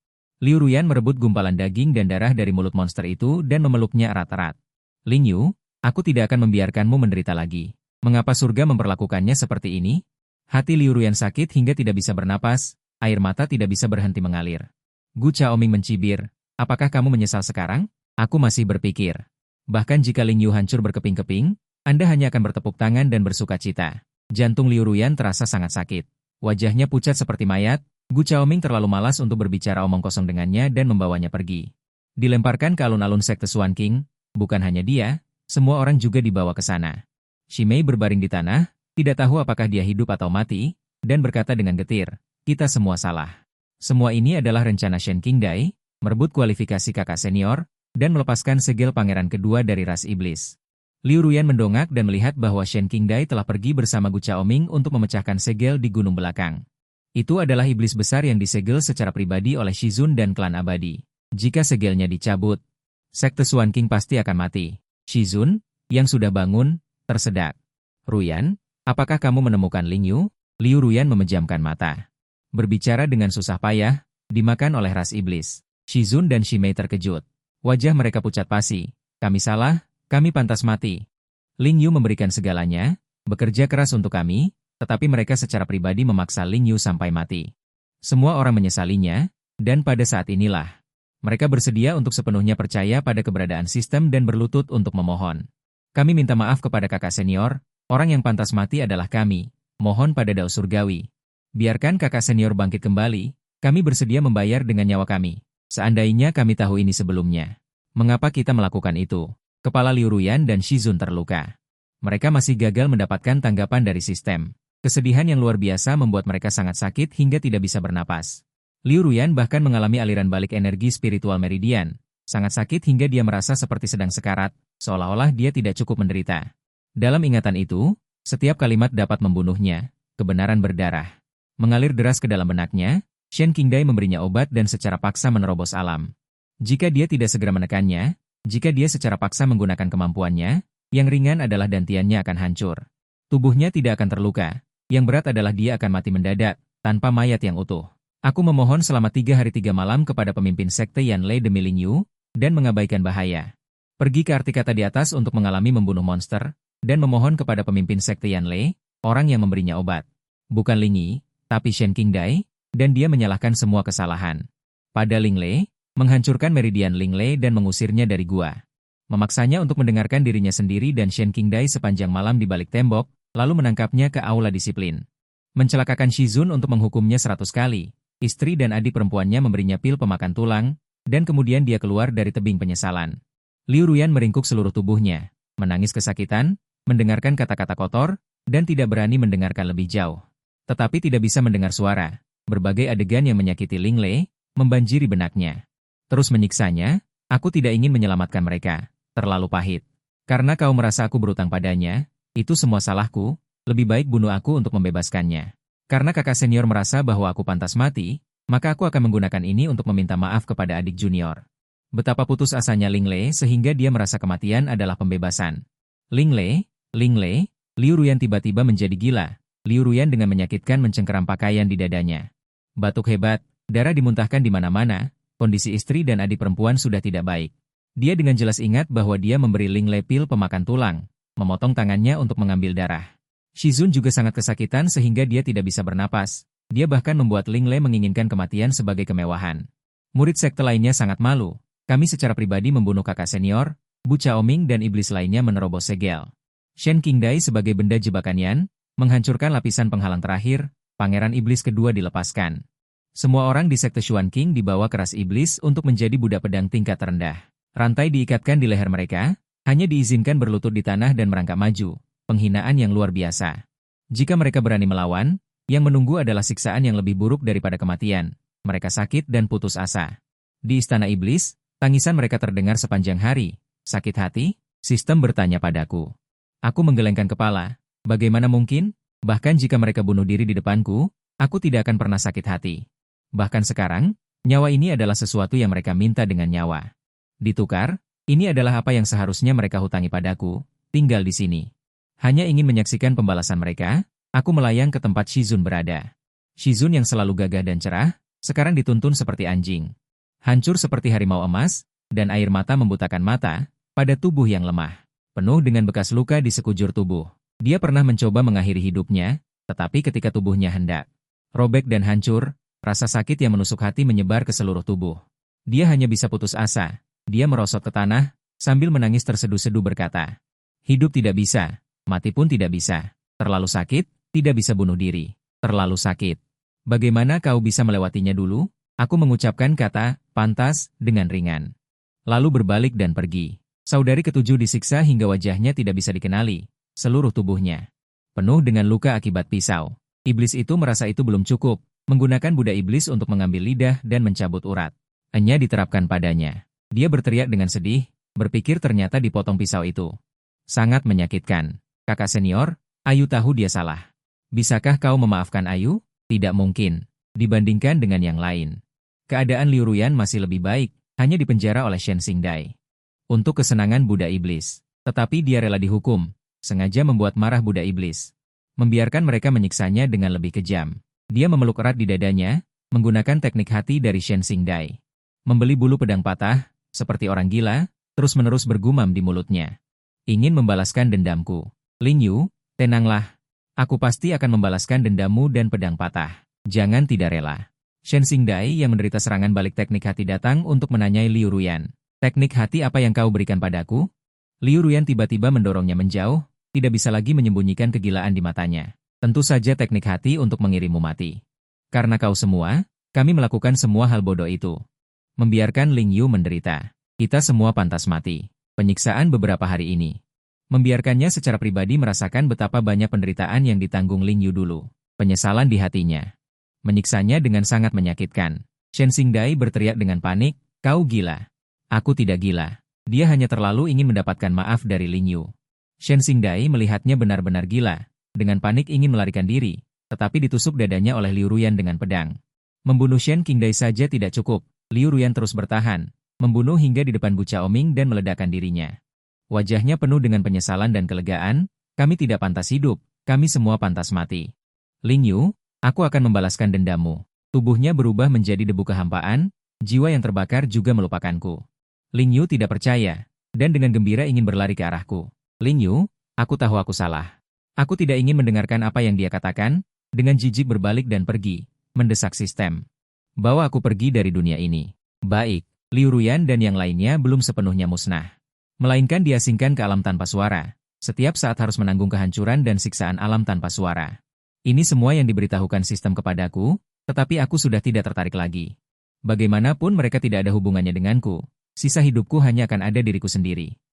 Liu Ruyan merebut gumpalan daging dan darah dari mulut monster itu dan memeluknya erat-erat. Ling Yu, aku tidak akan membiarkanmu menderita lagi. Mengapa surga memperlakukannya seperti ini? Hati Liu Ruyan sakit hingga tidak bisa bernapas, air mata tidak bisa berhenti mengalir. Gu Chaoming mencibir, apakah kamu menyesal sekarang? Aku masih berpikir. Bahkan jika Ling Yu hancur berkeping-keping, Anda hanya akan bertepuk tangan dan bersuka cita. Jantung Liu Ruyan terasa sangat sakit. Wajahnya pucat seperti mayat. Gu Chaoming terlalu malas untuk berbicara omong kosong dengannya dan membawanya pergi. Dilemparkan ke alun-alun sekte Xuan Qing, bukan hanya dia, semua orang juga dibawa ke sana. Shimei berbaring di tanah, tidak tahu apakah dia hidup atau mati, dan berkata dengan getir, kita semua salah. Semua ini adalah rencana Shen Qingdai, merebut kualifikasi kakak senior, dan melepaskan segel pangeran kedua dari ras iblis. Liu Ruyan mendongak dan melihat bahwa Shen Qingdai telah pergi bersama Gu Chaoming untuk memecahkan segel di gunung belakang. Itu adalah iblis besar yang disegel secara pribadi oleh Shizun dan klan abadi. Jika segelnya dicabut, sekte Xuan King pasti akan mati. Shizun, yang sudah bangun, tersedak. Ruyan, apakah kamu menemukan Ling Yu? Liu Ruyan memejamkan mata. Berbicara dengan susah payah, dimakan oleh ras iblis. Shizun dan Shimei terkejut. Wajah mereka pucat pasi. Kami salah. Kami pantas mati. Ling Yu memberikan segalanya, bekerja keras untuk kami, tetapi mereka secara pribadi memaksa Ling Yu sampai mati. Semua orang menyesalinya, dan pada saat inilah, mereka bersedia untuk sepenuhnya percaya pada keberadaan sistem dan berlutut untuk memohon. Kami minta maaf kepada kakak senior, orang yang pantas mati adalah kami, mohon pada Dao Surgawi. Biarkan kakak senior bangkit kembali, kami bersedia membayar dengan nyawa kami. Seandainya kami tahu ini sebelumnya. Mengapa kita melakukan itu? Kepala Liu Ruyan dan Shizun terluka. Mereka masih gagal mendapatkan tanggapan dari sistem. Kesedihan yang luar biasa membuat mereka sangat sakit hingga tidak bisa bernapas. Liu Ruyan bahkan mengalami aliran balik energi spiritual meridian. Sangat sakit hingga dia merasa seperti sedang sekarat, seolah-olah dia tidak cukup menderita. Dalam ingatan itu, setiap kalimat dapat membunuhnya. Kebenaran berdarah. Mengalir deras ke dalam benaknya, Shen Qingdai memberinya obat dan secara paksa menerobos alam. Jika dia tidak segera menekannya, jika dia secara paksa menggunakan kemampuannya, yang ringan adalah dantiannya akan hancur. Tubuhnya tidak akan terluka, yang berat adalah dia akan mati mendadak, tanpa mayat yang utuh. Aku memohon selama 3 hari 3 malam kepada pemimpin sekte Yanlei demi Ling Yu, dan mengabaikan bahaya. Pergi ke arti kata di atas untuk mengalami membunuh monster, dan memohon kepada pemimpin sekte Yanlei, orang yang memberinya obat. Bukan Ling Yi, tapi Shen Qingdai, dan dia menyalahkan semua kesalahan. Pada Ling Lei, menghancurkan meridian Ling Lei dan mengusirnya dari gua. Memaksanya untuk mendengarkan dirinya sendiri dan Shen Qingdai sepanjang malam di balik tembok, lalu menangkapnya ke aula disiplin. Mencelakakan Shizun untuk menghukumnya 100 kali. Istri dan adik perempuannya memberinya pil pemakan tulang, dan kemudian dia keluar dari tebing penyesalan. Liu Ruyan meringkuk seluruh tubuhnya, menangis kesakitan, mendengarkan kata-kata kotor, dan tidak berani mendengarkan lebih jauh. Tetapi tidak bisa mendengar suara. Berbagai adegan yang menyakiti Ling Lei, membanjiri benaknya. Terus menyiksanya, aku tidak ingin menyelamatkan mereka, terlalu pahit. Karena kau merasa aku berutang padanya, itu semua salahku, lebih baik bunuh aku untuk membebaskannya. Karena kakak senior merasa bahwa aku pantas mati, maka aku akan menggunakan ini untuk meminta maaf kepada adik junior. Betapa putus asanya Ling Lei sehingga dia merasa kematian adalah pembebasan. Ling Lei, Liu Ruyan tiba-tiba menjadi gila. Liu Ruyan dengan menyakitkan mencengkeram pakaian di dadanya. Batuk hebat, darah dimuntahkan di mana-mana. Kondisi istri dan adik perempuan sudah tidak baik. Dia dengan jelas ingat bahwa dia memberi Ling Lei pil pemakan tulang, memotong tangannya untuk mengambil darah. Shizun juga sangat kesakitan sehingga dia tidak bisa bernapas. Dia bahkan membuat Ling Lei menginginkan kematian sebagai kemewahan. Murid sekte lainnya sangat malu. Kami secara pribadi membunuh kakak senior, Bu Chaoming dan iblis lainnya menerobos segel. Shen Qingdai sebagai benda jebakan Yan, menghancurkan lapisan penghalang terakhir, pangeran iblis kedua dilepaskan. Semua orang di sekte Xuan King dibawa ke ras iblis untuk menjadi budak pedang tingkat terendah. Rantai diikatkan di leher mereka, hanya diizinkan berlutut di tanah dan merangkak maju. Penghinaan yang luar biasa. Jika mereka berani melawan, yang menunggu adalah siksaan yang lebih buruk daripada kematian. Mereka sakit dan putus asa. Di istana iblis, tangisan mereka terdengar sepanjang hari. Sakit hati? Sistem bertanya padaku. Aku menggelengkan kepala. Bagaimana mungkin? Bahkan jika mereka bunuh diri di depanku, aku tidak akan pernah sakit hati. Bahkan sekarang, nyawa ini adalah sesuatu yang mereka minta dengan nyawa. Ditukar, ini adalah apa yang seharusnya mereka hutangi padaku, tinggal di sini. Hanya ingin menyaksikan pembalasan mereka, aku melayang ke tempat Shizun berada. Shizun yang selalu gagah dan cerah, sekarang dituntun seperti anjing. Hancur seperti harimau emas, dan air mata membutakan mata, pada tubuh yang lemah. Penuh dengan bekas luka di sekujur tubuh. Dia pernah mencoba mengakhiri hidupnya, tetapi ketika tubuhnya hendak robek dan hancur, rasa sakit yang menusuk hati menyebar ke seluruh tubuh. Dia hanya bisa putus asa. Dia merosot ke tanah, sambil menangis terseduh-seduh berkata, "Hidup tidak bisa, mati pun tidak bisa. Terlalu sakit, tidak bisa bunuh diri. Terlalu sakit. Bagaimana kau bisa melewatinya dulu?" Aku mengucapkan kata, "pantas," dengan ringan. Lalu berbalik dan pergi. Saudari ketujuh disiksa hingga wajahnya tidak bisa dikenali. Seluruh tubuhnya penuh dengan luka akibat pisau. Iblis itu merasa itu belum cukup, menggunakan budak iblis untuk mengambil lidah dan mencabut urat. Enya diterapkan padanya. Dia berteriak dengan sedih, berpikir ternyata dipotong pisau itu. Sangat menyakitkan. Kakak senior, Ayu tahu dia salah. Bisakah kau memaafkan Ayu? Tidak mungkin. Dibandingkan dengan yang lain. Keadaan Liu Ruyan masih lebih baik, hanya dipenjara oleh Shen Xingdai. Untuk kesenangan Buddha Iblis. Tetapi dia rela dihukum, sengaja membuat marah Buddha Iblis. Membiarkan mereka menyiksanya dengan lebih kejam. Dia memeluk erat di dadanya, menggunakan teknik hati dari Shen Xingdai. Membeli bulu pedang patah, seperti orang gila, terus-menerus bergumam di mulutnya. Ingin membalaskan dendamku. Ling Yu, tenanglah. Aku pasti akan membalaskan dendammu dan pedang patah. Jangan tidak rela. Shen Xingdai yang menderita serangan balik teknik hati datang untuk menanyai Liu Ruyan. Teknik hati apa yang kau berikan padaku? Liu Ruyan tiba-tiba mendorongnya menjauh, tidak bisa lagi menyembunyikan kegilaan di matanya. Tentu saja teknik hati untuk mengirimmu mati. Karena kau semua, kami melakukan semua hal bodoh itu. Membiarkan Ling Yu menderita. Kita semua pantas mati. Penyiksaan beberapa hari ini. Membiarkannya secara pribadi merasakan betapa banyak penderitaan yang ditanggung Ling Yu dulu. Penyesalan di hatinya. Menyiksanya dengan sangat menyakitkan. Shen Xingdai berteriak dengan panik, kau gila. Aku tidak gila. Dia hanya terlalu ingin mendapatkan maaf dari Ling Yu. Shen Xingdai melihatnya benar-benar gila. Dengan panik ingin melarikan diri, tetapi ditusuk dadanya oleh Liu Ruyan dengan pedang. Membunuh Shen Xingdai saja tidak cukup. Liu Ruyan terus bertahan, membunuh hingga di depan Bu Chaoming dan meledakkan dirinya. Wajahnya penuh dengan penyesalan dan kelegaan, kami tidak pantas hidup, kami semua pantas mati. Ling Yu, aku akan membalaskan dendammu. Tubuhnya berubah menjadi debu kehampaan, jiwa yang terbakar juga melupakanku. Ling Yu tidak percaya, dan dengan gembira ingin berlari ke arahku. Ling Yu, aku tahu aku salah. Aku tidak ingin mendengarkan apa yang dia katakan, dengan jijik berbalik dan pergi, mendesak sistem. Bawa aku pergi dari dunia ini. Baik, Liu Ruyan dan yang lainnya belum sepenuhnya musnah. Melainkan diasingkan ke alam tanpa suara. Setiap saat harus menanggung kehancuran dan siksaan alam tanpa suara. Ini semua yang diberitahukan sistem kepadaku, tetapi aku sudah tidak tertarik lagi. Bagaimanapun mereka tidak ada hubungannya denganku. Sisa hidupku hanya akan ada diriku sendiri.